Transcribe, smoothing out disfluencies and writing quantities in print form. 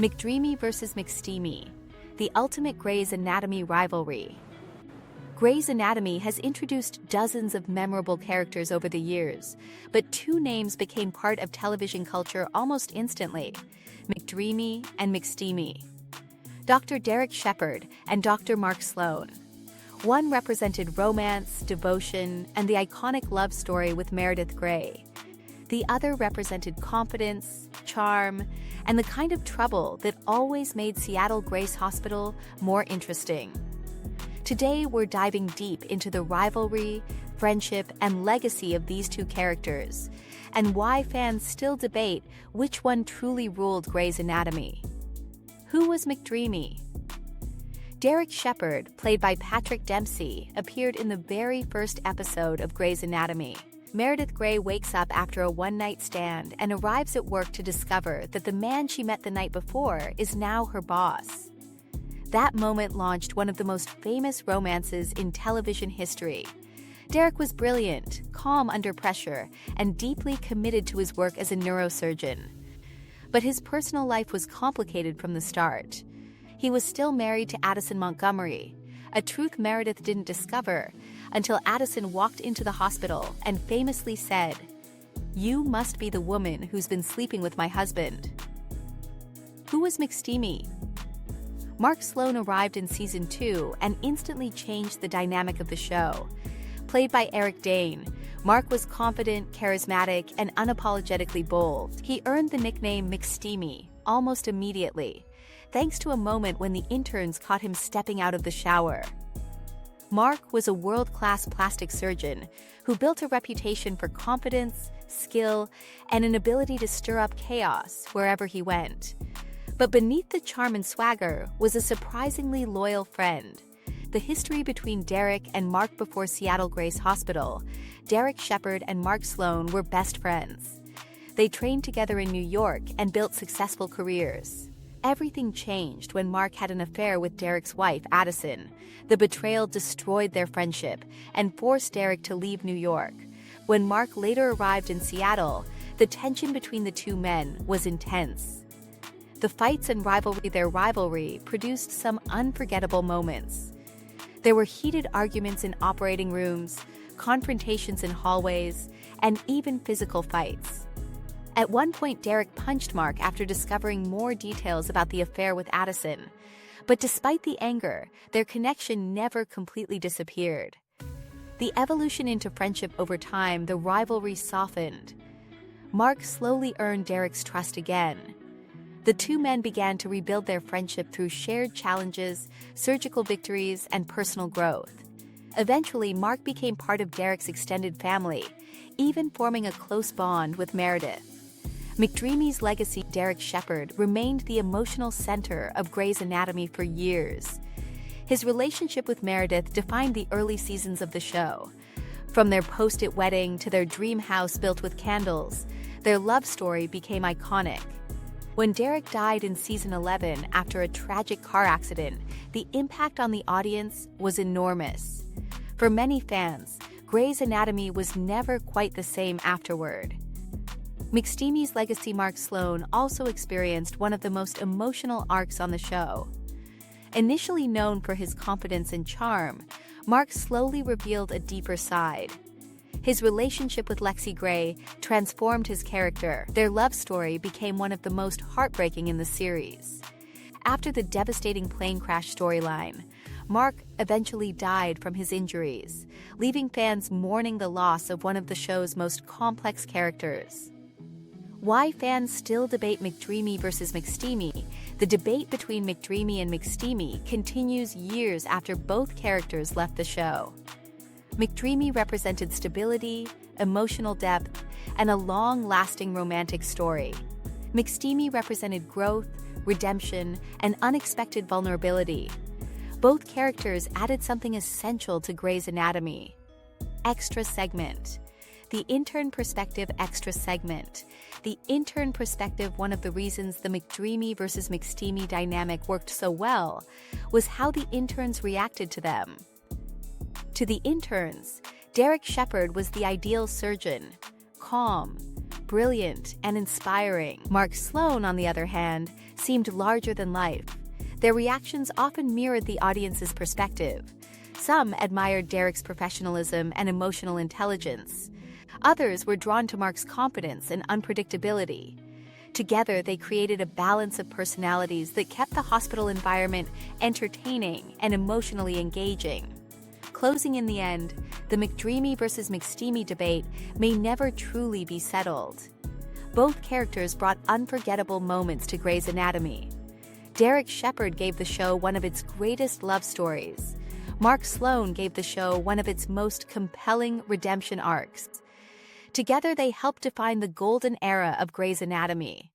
McDreamy vs. McSteamy, the ultimate Grey's Anatomy rivalry. Grey's Anatomy has introduced dozens of memorable characters over the years, but two names became part of television culture almost instantly: McDreamy and McSteamy. Dr. Derek Shepherd and Dr. Mark Sloan. One represented romance, devotion, and the iconic love story with Meredith Grey. The other represented confidence, charm, and the kind of trouble that always made Seattle Grace Hospital more interesting. Today, we're diving deep into the rivalry, friendship, and legacy of these two characters, and why fans still debate which one truly ruled Grey's Anatomy. Who was McDreamy? Derek Shepherd, played by Patrick Dempsey, appeared in the very first episode of Grey's Anatomy. Meredith Grey wakes up after a one-night stand and arrives at work to discover that the man she met the night before is now her boss. That moment launched one of the most famous romances in television history. Derek was brilliant, calm under pressure, and deeply committed to his work as a neurosurgeon. But his personal life was complicated from the start. He was still married to Addison Montgomery, a truth Meredith didn't discover until Addison walked into the hospital and famously said, "You must be the woman who's been sleeping with my husband." Who was McSteamy? Mark Sloan arrived in Season 2 and instantly changed the dynamic of the show. Played by Eric Dane, Mark was confident, charismatic, and unapologetically bold. He earned the nickname McSteamy almost immediately, thanks to a moment when the interns caught him stepping out of the shower. Mark was a world-class plastic surgeon who built a reputation for confidence, skill, and an ability to stir up chaos wherever he went. But beneath the charm and swagger was a surprisingly loyal friend. The history between Derek and Mark before Seattle Grace Hospital. Derek Shepherd and Mark Sloan were best friends. They trained together in New York and built successful careers. Everything changed when Mark had an affair with Derek's wife, Addison. The betrayal destroyed their friendship and forced Derek to leave New York. When Mark later arrived in Seattle, the tension between the two men was intense. The fights and their rivalry produced some unforgettable moments. There were heated arguments in operating rooms, confrontations in hallways, and even physical fights. At one point, Derek punched Mark after discovering more details about the affair with Addison. But despite the anger, their connection never completely disappeared. The evolution into friendship over time, the rivalry softened. Mark slowly earned Derek's trust again. The two men began to rebuild their friendship through shared challenges, surgical victories, and personal growth. Eventually, Mark became part of Derek's extended family, even forming a close bond with Meredith. McDreamy's legacy, Derek Shepherd, remained the emotional center of Grey's Anatomy for years. His relationship with Meredith defined the early seasons of the show. From their post-it wedding to their dream house built with candles, their love story became iconic. When Derek died in Season 11 after a tragic car accident, the impact on the audience was enormous. For many fans, Grey's Anatomy was never quite the same afterward. McSteamy's legacy, Mark Sloan, also experienced one of the most emotional arcs on the show. Initially known for his confidence and charm, Mark slowly revealed a deeper side. His relationship with Lexi Grey transformed his character. Their love story became one of the most heartbreaking in the series. After the devastating plane crash storyline, Mark eventually died from his injuries, leaving fans mourning the loss of one of the show's most complex characters. Why fans still debate McDreamy versus McSteamy? The debate between McDreamy and McSteamy continues years after both characters left the show. McDreamy represented stability, emotional depth, and a long-lasting romantic story. McSteamy represented growth, redemption, and unexpected vulnerability. Both characters added something essential to Grey's Anatomy. Extra segment. The intern perspective extra segment. The intern perspective. One of the reasons the McDreamy versus McSteamy dynamic worked so well was how the interns reacted to them. To the interns, Derek Shepherd was the ideal surgeon, calm, brilliant and inspiring. Mark Sloan, on the other hand, seemed larger than life. Their reactions often mirrored the audience's perspective. Some admired Derek's professionalism and emotional intelligence. Others were drawn to Mark's confidence and unpredictability. Together, they created a balance of personalities that kept the hospital environment entertaining and emotionally engaging. Closing in the end, the McDreamy versus McSteamy debate may never truly be settled. Both characters brought unforgettable moments to Grey's Anatomy. Derek Shepherd gave the show one of its greatest love stories. Mark Sloan gave the show one of its most compelling redemption arcs. Together, they helped define the golden era of Grey's Anatomy.